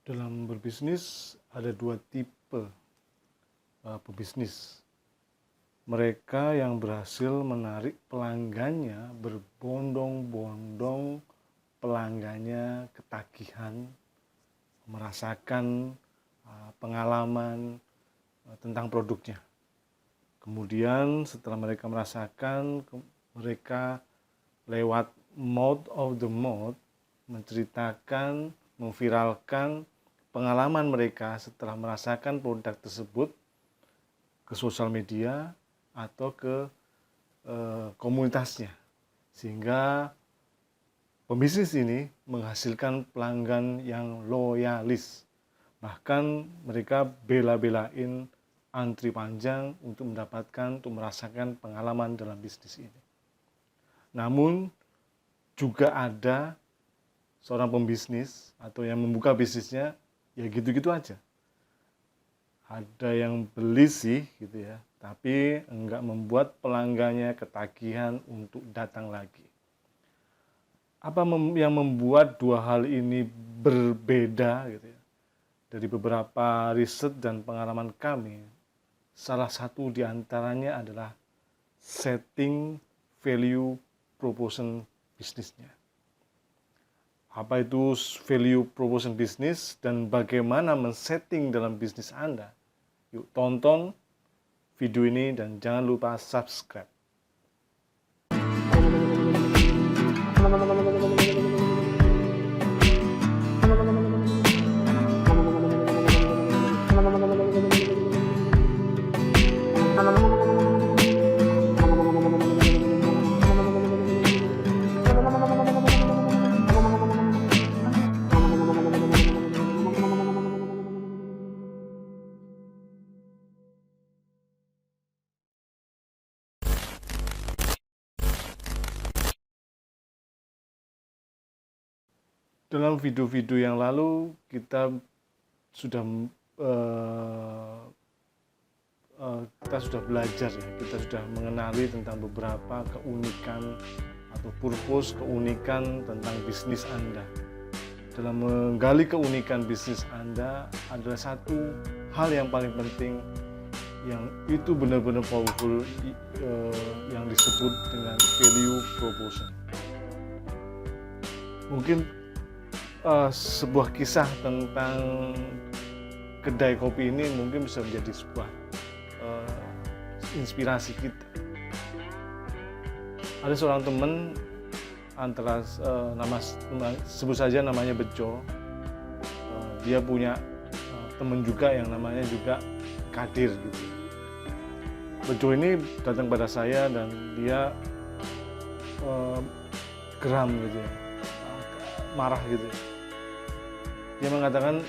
Dalam berbisnis ada dua tipe pebisnis. Mereka yang berhasil menarik pelanggannya, berbondong-bondong pelanggannya ketagihan, merasakan pengalaman tentang produknya. Kemudian setelah mereka merasakan, mereka lewat mouth of the mouth menceritakan, memviralkan pengalaman mereka setelah merasakan produk tersebut ke sosial media atau ke komunitasnya, sehingga pembisnis ini menghasilkan pelanggan yang loyalis. Bahkan mereka bela-belain antri panjang untuk merasakan pengalaman dalam bisnis ini. Namun juga ada seorang pembisnis atau yang membuka bisnisnya ya gitu-gitu aja. Ada yang beli sih gitu ya, tapi enggak membuat pelanggannya ketagihan untuk datang lagi. Apa yang membuat dua hal ini berbeda gitu ya? Dari beberapa riset dan pengalaman kami, salah satu di antaranya adalah setting value proposition bisnisnya. Apa itu value proposition bisnis dan bagaimana men-setting dalam bisnis Anda? Yuk tonton video ini dan jangan lupa subscribe. Dalam video-video yang lalu kita sudah belajar ya, kita sudah mengenali tentang beberapa keunikan atau purpose, keunikan tentang bisnis Anda. Dalam menggali keunikan bisnis Anda adalah satu hal yang paling penting yang itu benar-benar powerful, yang disebut dengan value proposition. Mungkin sebuah kisah tentang kedai kopi ini mungkin bisa menjadi sebuah inspirasi kita. Ada seorang teman antara sebut saja namanya Bejo. Dia punya teman juga yang namanya juga Kadir gitu. Bejo ini datang pada saya dan dia geram gitu ya, marah gitu. Dia mengatakan,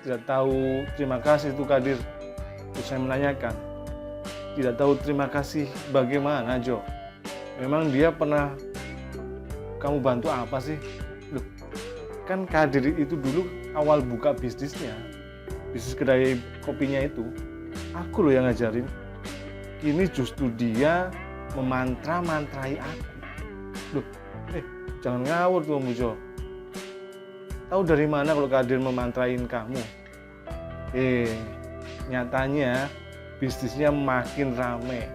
tidak tahu terima kasih itu Kadir. Terus saya menanyakan, tidak tahu terima kasih bagaimana Jo? Memang dia pernah kamu bantu apa sih? Loh, kan Kadir itu dulu awal buka bisnisnya, bisnis kedai kopinya itu, aku loh yang ngajarin. Kini justru dia memantra-mantrai aku. Loh, jangan ngawur tuh Jo. Tahu dari mana kalau Kadir memantrain kamu? Nyatanya bisnisnya makin rame.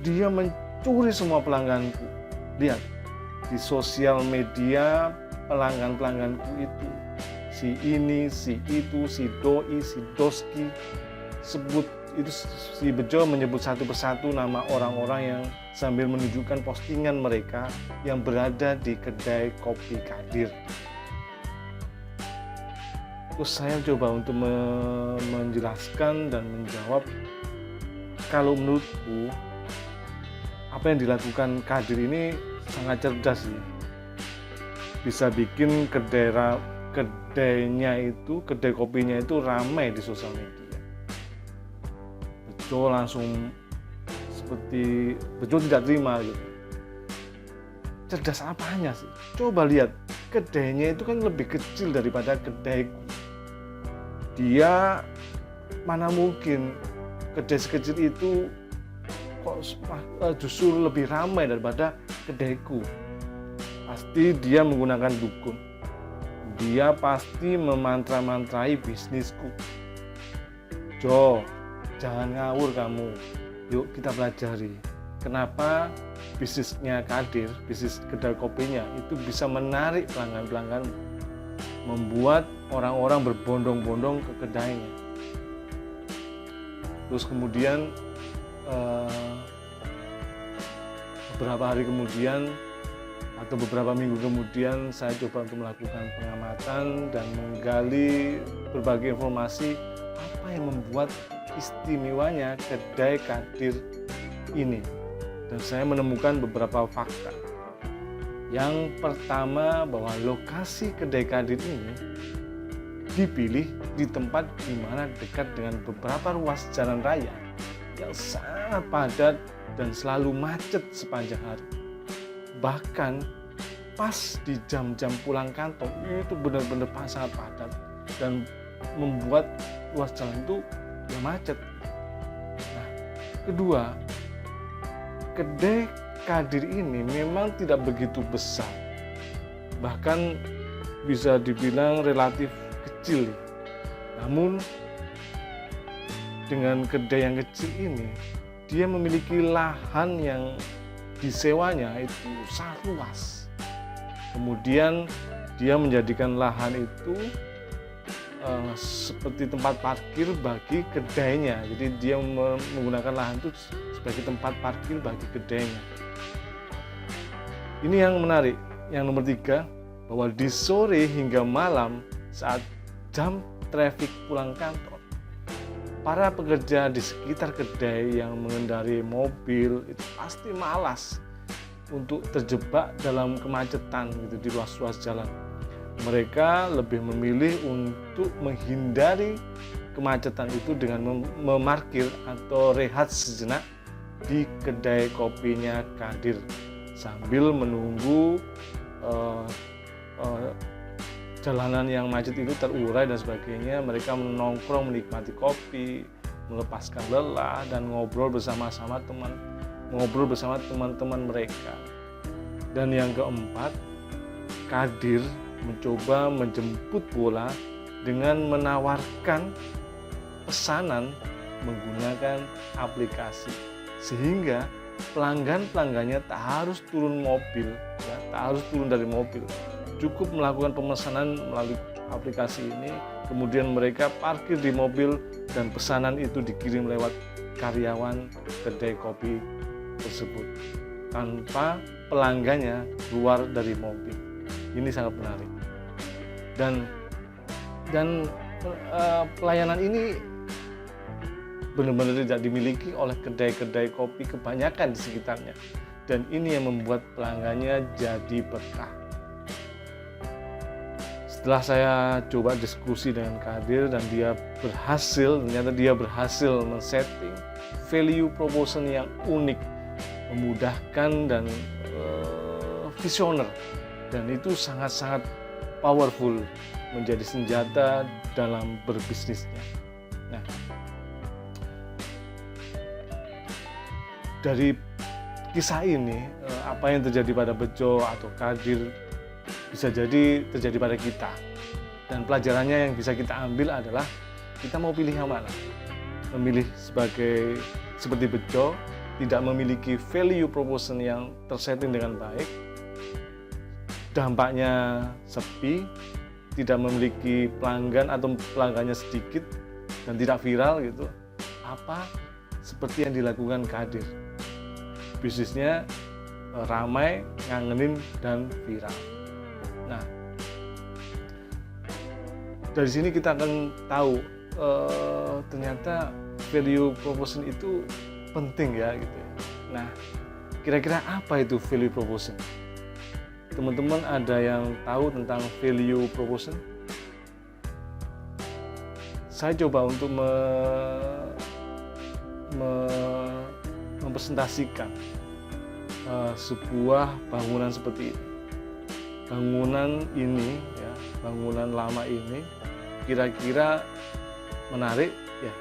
Dia mencuri semua pelangganku. Lihat, di sosial media pelanggan-pelangganku itu si ini, si itu, si doi, si doski, sebut itu si Bejo menyebut satu persatu nama orang-orang yang sambil menunjukkan postingan mereka yang berada di kedai kopi Kadir. Terus saya coba untuk menjelaskan dan menjawab, kalau menurutku apa yang dilakukan Kadir ini sangat cerdas sih. Bisa bikin kedainya itu, kedai kopinya itu ramai di sosial media. Bejo langsung Bejo tidak terima gitu. Cerdas apanya sih? Coba lihat, kedainya itu kan lebih kecil daripada kedaiku. Dia mana mungkin kedai sekecil itu kok justru lebih ramai daripada kedaiku. Pasti dia menggunakan dukun. dia pasti memantra-mantrai bisnisku. Jo, jangan ngawur kamu. Yuk kita pelajari kenapa bisnisnya Kadir, bisnis kedai kopinya itu bisa menarik pelanggan-pelanggan, membuat orang-orang berbondong-bondong ke kedainya. Terus kemudian beberapa hari kemudian atau beberapa minggu kemudian saya coba untuk melakukan pengamatan dan menggali berbagai informasi apa yang membuat istimewanya kedai Kadir ini. Dan saya menemukan beberapa fakta. Yang pertama, bahwa lokasi kedai Kadir ini dipilih di tempat di mana dekat dengan beberapa ruas jalan raya yang sangat padat dan selalu macet sepanjang hari. Bahkan pas di jam-jam pulang kantor itu benar-benar sangat padat dan membuat ruas jalan itu ya macet. Nah, kedua, kedai Kadir ini memang tidak begitu besar, bahkan bisa dibilang relatif kecil. Namun dengan kedai yang kecil ini, dia memiliki lahan yang disewanya itu sangat luas. Kemudian dia menjadikan lahan itu seperti tempat parkir bagi kedainya. Jadi dia menggunakan lahan itu sebagai tempat parkir bagi kedainya. Ini yang menarik. Yang nomor 3, bahwa di sore hingga malam saat jam traffic pulang kantor, para pekerja di sekitar kedai yang mengendarai mobil itu pasti malas untuk terjebak dalam kemacetan gitu di ruas-ruas jalan. Mereka lebih memilih untuk menghindari kemacetan itu dengan memarkir atau rehat sejenak di kedai kopinya Kadir sambil menunggu jalanan yang macet itu terurai dan sebagainya. Mereka menongkrong, menikmati kopi, melepaskan lelah dan ngobrol bersama teman-teman mereka. Dan yang keempat, Kadir mencoba menjemput bola dengan menawarkan pesanan menggunakan aplikasi, sehingga pelanggan-pelanggannya tak harus turun dari mobil, cukup melakukan pemesanan melalui aplikasi ini, kemudian mereka parkir di mobil dan pesanan itu dikirim lewat karyawan kedai kopi tersebut tanpa pelanggannya keluar dari mobil. Ini sangat menarik. Dan pelayanan ini benar-benar tidak dimiliki oleh kedai-kedai kopi kebanyakan di sekitarnya. Dan ini yang membuat pelanggannya jadi betah. Setelah saya coba diskusi dengan Kadir dan ternyata dia berhasil men-setting value proposition yang unik, memudahkan dan visioner, dan itu sangat-sangat powerful menjadi senjata dalam berbisnisnya. Nah, dari kisah ini, apa yang terjadi pada Bejo atau Kadir bisa jadi terjadi pada kita. Dan pelajarannya yang bisa kita ambil adalah kita mau pilih yang mana. Memilih seperti Bejo, tidak memiliki value proposition yang tersetting dengan baik, dampaknya sepi, tidak memiliki pelanggan atau pelanggannya sedikit dan tidak viral gitu. Apa seperti yang dilakukan Kadir, bisnisnya ramai, ngangenin dan viral. Nah, dari sini kita akan tahu ternyata value proposition itu penting ya gitu. Nah, kira-kira apa itu value proposition? Teman-teman ada yang tahu tentang value proposition? Saya coba untuk mempresentasikan sebuah bangunan seperti ini. Bangunan lama ini kira-kira menarik ya,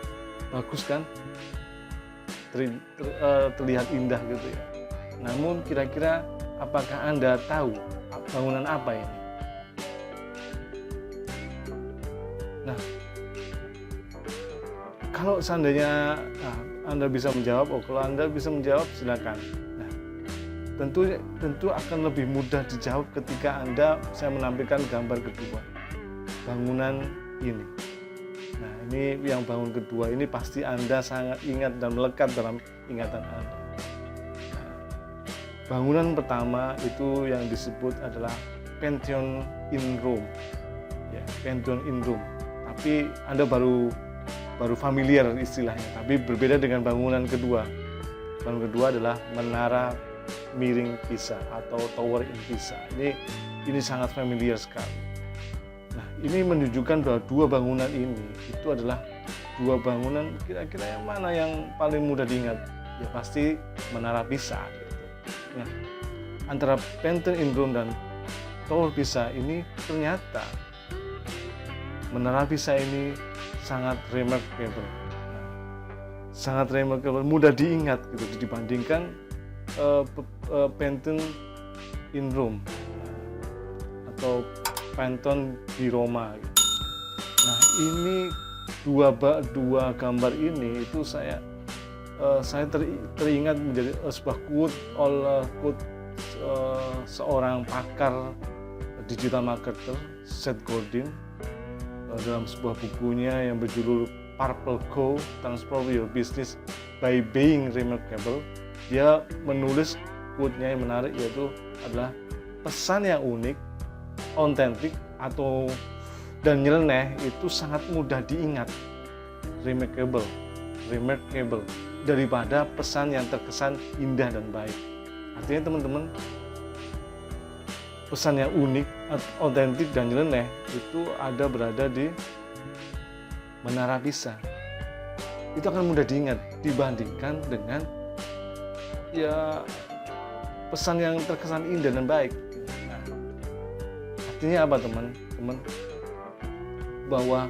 bagus kan, terlihat indah gitu ya. Namun kira-kira apakah Anda tahu bangunan apa ini? Nah, kalau seandainya Anda bisa menjawab, kalau Anda bisa menjawab silakan. Nah, tentu akan lebih mudah dijawab ketika saya menampilkan gambar kedua, bangunan ini. Nah, ini yang bangun kedua ini pasti Anda sangat ingat dan melekat dalam ingatan Anda. Nah, bangunan pertama itu yang disebut adalah Pantheon in Rome, ya, Pantheon in Rome. Tapi Anda baru familiar istilahnya, tapi berbeda dengan bangunan kedua. Bangunan kedua adalah Menara Miring Pisa atau Tower in Pisa. Ini sangat familiar sekali. Nah, ini menunjukkan bahwa dua bangunan ini itu adalah dua bangunan kira-kira yang mana yang paling mudah diingat? Ya pasti Menara Pisa. Gitu. Nah, antara Pantheon in Rome dan Tower Pisa ini ternyata Menara Pisa ini sangat remarkable, sangat remarkable, mudah diingat gitu dibandingkan Pantheon in Rome atau Pantheon di Roma. Gitu. Nah, ini dua gambar ini itu saya teringat menjadi sebuah quote seorang pakar digital marketer Seth Godin dalam sebuah bukunya yang berjudul Purple Go, Transform Your Business by Being Remarkable. Dia menulis quote-nya yang menarik, yaitu adalah pesan yang unik, autentik dan nyeleneh itu sangat mudah diingat, remarkable daripada pesan yang terkesan indah dan baik. Artinya teman-teman, pesan yang unik, autentik dan nyeleneh itu berada di Menara Pisa. Itu akan mudah diingat dibandingkan dengan ya pesan yang terkesan indah dan baik. Nah, artinya apa teman-teman? Bahwa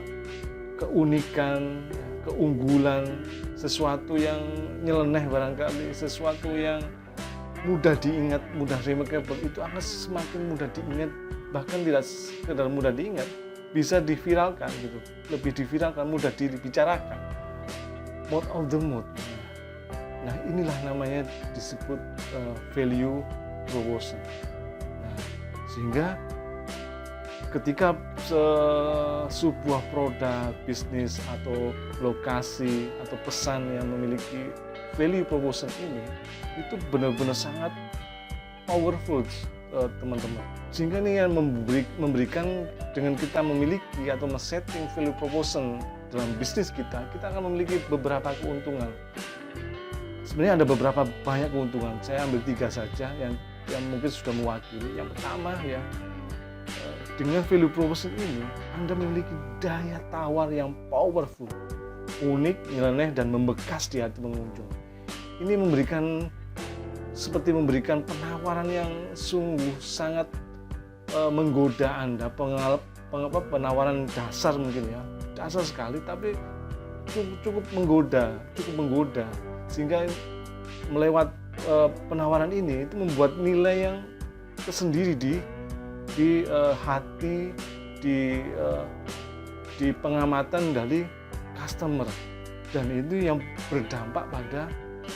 keunikan, keunggulan, sesuatu yang nyeleneh barangkali, sesuatu yang mudah diingat, mudah remarkable itu akan semakin mudah diingat, bahkan tidak sekedar mudah diingat, bisa diviralkan gitu, lebih diviralkan, mudah dibicarakan. Word of the mouth. Nah, inilah namanya disebut value proposition. Nah, sehingga ketika sebuah produk, bisnis atau lokasi atau pesan yang memiliki value proposition ini itu benar-benar sangat powerful teman-teman, sehingga ini yang memberikan dengan kita memiliki atau men-setting value proposition dalam bisnis kita akan memiliki beberapa keuntungan. Sebenarnya ada beberapa banyak keuntungan, saya ambil 3 saja yang mungkin sudah mewakili. Yang pertama ya, dengan value proposition ini Anda memiliki daya tawar yang powerful, unik, nyeleneh dan membekas di hati pengunjung. Ini seperti memberikan penawaran yang sungguh sangat menggoda Anda, penawaran dasar mungkin ya, dasar sekali tapi cukup menggoda, sehingga melewat penawaran ini itu membuat nilai yang tersendiri di hati, di pengamatan dari customer, dan itu yang berdampak pada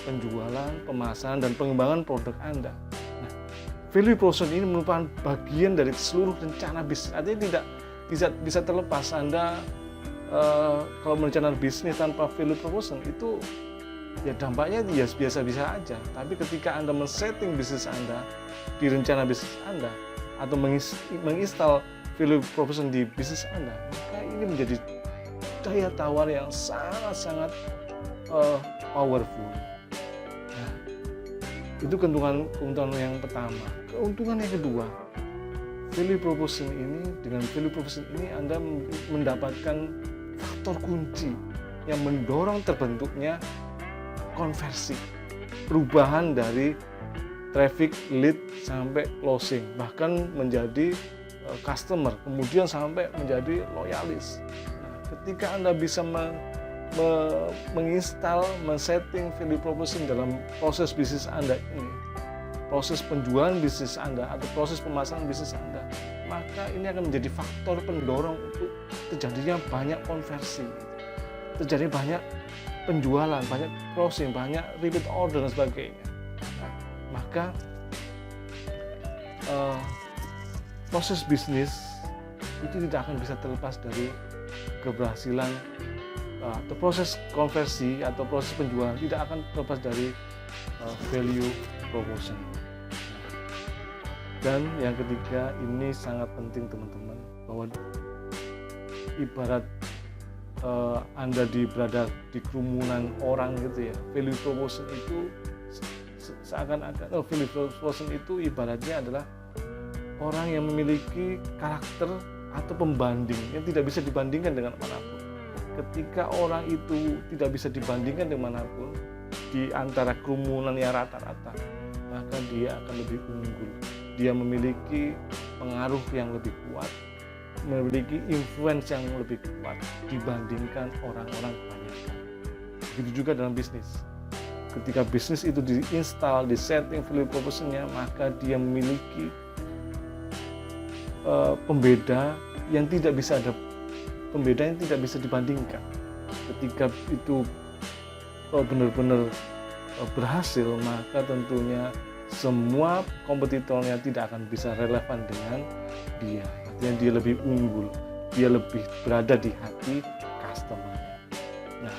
penjualan, pemasaran, dan pengembangan produk Anda. Nah, value proposition ini merupakan bagian dari seluruh rencana bisnis. Artinya tidak bisa terlepas Anda kalau merencanakan bisnis tanpa value proposition itu ya dampaknya ya biasa-biasa aja. Tapi ketika Anda men-setting bisnis Anda di rencana bisnis Anda atau menginstal value proposition di bisnis Anda, maka ini menjadi daya tawar yang sangat-sangat powerful. Nah, itu keuntungan yang pertama. Keuntungan yang kedua, value proposition ini Anda mendapatkan faktor kunci yang mendorong terbentuknya konversi, perubahan dari traffic lead sampai closing, bahkan menjadi customer, kemudian sampai menjadi loyalis. Nah, ketika Anda bisa menginstal, men-setting value proposition dalam proses bisnis Anda ini, proses penjualan bisnis Anda atau proses pemasaran bisnis Anda, maka ini akan menjadi faktor pendorong untuk terjadinya banyak konversi, terjadi banyak penjualan, banyak closing, banyak repeat order dan sebagainya. Nah, maka proses bisnis itu tidak akan bisa terlepas dari keberhasilan atau proses konversi atau proses penjualan tidak akan terlepas dari value proposition. Dan yang ketiga, ini sangat penting teman-teman, bahwa ibarat Anda berada di kerumunan orang gitu ya, value proposition itu seakan-akan value proposition itu ibaratnya adalah orang yang memiliki karakter atau pembanding yang tidak bisa dibandingkan dengan manapun. Ketika orang itu tidak bisa dibandingkan dengan manapun di antara kerumunan yang rata-rata, maka dia akan lebih unggul. Dia memiliki pengaruh yang lebih kuat, memiliki influence yang lebih kuat dibandingkan orang-orang kebanyakan. Begitu juga dalam bisnis. Ketika bisnis itu diinstal, disetting value proposition-nya, maka dia memiliki pembeda yang tidak bisa dibandingkan. Ketika itu benar-benar berhasil, maka tentunya semua kompetitornya tidak akan bisa relevan dengan dia. Artinya dia lebih unggul, dia lebih berada di hati customer. Nah,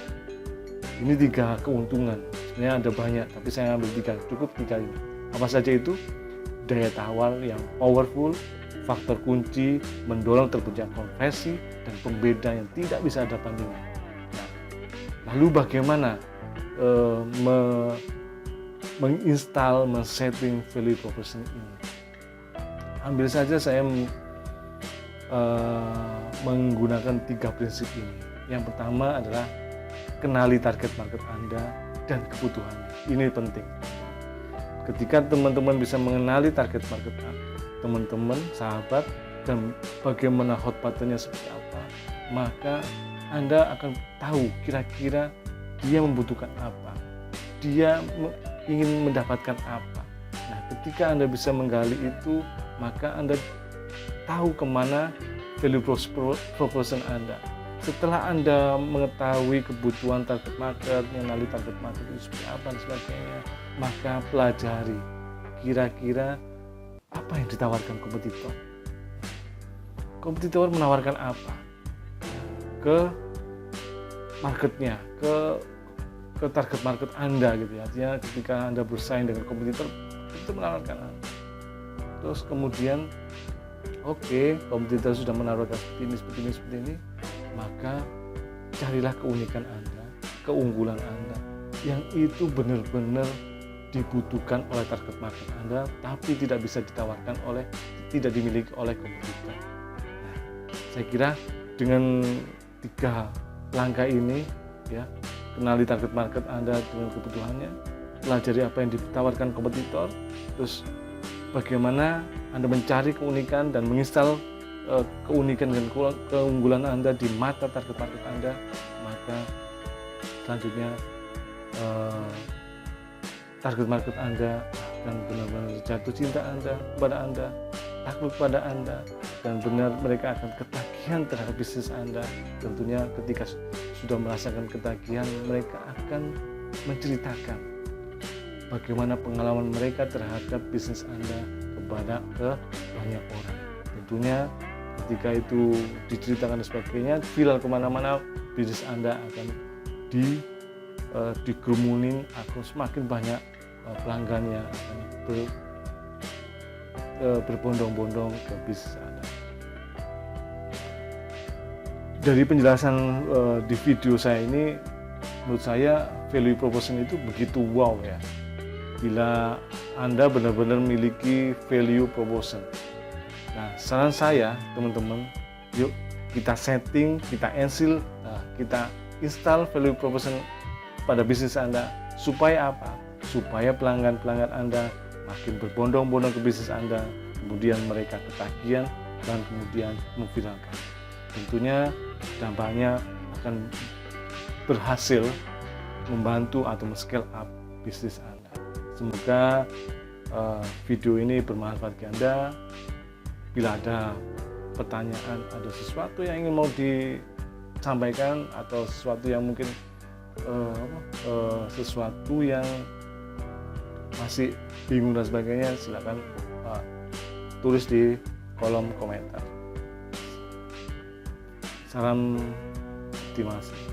ini 3 keuntungan. Sebenarnya ada banyak, tapi saya ambil 3, cukup 3 ini. Apa saja itu? Daya tawar yang powerful, faktor kunci mendorong terbentuknya konversi, dan pembeda yang tidak bisa ada bandingan. Nah, lalu bagaimana menginstal, men-setting value proposition ini? Ambil saja saya menggunakan 3 prinsip ini. Yang pertama adalah kenali target market Anda dan kebutuhannya. Ini penting. Ketika teman-teman bisa mengenali target market teman-teman, sahabat, dan bagaimana hot buttonnya seperti apa, maka Anda akan tahu kira-kira dia membutuhkan apa, dia ingin mendapatkan apa. Nah, ketika Anda bisa menggali itu, maka Anda tahu kemana value proposition Anda. Setelah Anda mengetahui kebutuhan target market, mengenali target market itu seperti apa dan sebagainya, maka pelajari kira-kira apa yang ditawarkan kompetitor. Kompetitor menawarkan apa ke marketnya, ke target market Anda gitu ya. Artinya ketika Anda bersaing dengan kompetitor, itu menawarkan apa. Terus kemudian kompetitor sudah menawarkan seperti ini, maka carilah keunikan Anda, keunggulan Anda yang itu benar-benar dibutuhkan oleh target market Anda, tapi tidak bisa ditawarkan tidak dimiliki oleh kompetitor. Nah, saya kira dengan 3 langkah ini, ya, kenali target market Anda dengan kebutuhannya, pelajari apa yang ditawarkan kompetitor, terus bagaimana Anda mencari keunikan dan menginstal keunikan dan keunggulan Anda di mata target market Anda, maka selanjutnya target market Anda akan benar-benar jatuh cinta kepada Anda, takluk pada Anda, dan benar mereka akan ketagihan terhadap bisnis Anda. Tentunya ketika sudah merasakan ketagihan, mereka akan menceritakan bagaimana pengalaman mereka terhadap bisnis Anda ke banyak orang. Tentunya ketika itu diceritakan dan sebagainya, viral kemana-mana, bisnis Anda akan dikerumunin, akan semakin banyak pelanggannya akan berbondong-bondong ke bisnis Anda. Dari penjelasan di video saya ini, menurut saya value proposition itu begitu wow ya. Bila Anda benar-benar memiliki value proposition. Nah, saran saya teman-teman, yuk kita setting, kita install value proposition pada bisnis Anda. Supaya apa? Supaya pelanggan-pelanggan Anda makin berbondong-bondong ke bisnis Anda, kemudian mereka ketagihan dan kemudian memviralkan. Tentunya dampaknya akan berhasil membantu atau men-scale up bisnis Anda. Semoga video ini bermanfaat bagi Anda. Bila ada pertanyaan, ada sesuatu yang ingin mau disampaikan, atau sesuatu yang mungkin sesuatu yang masih bingung dan sebagainya, silakan tulis di kolom komentar. Salam optimasi.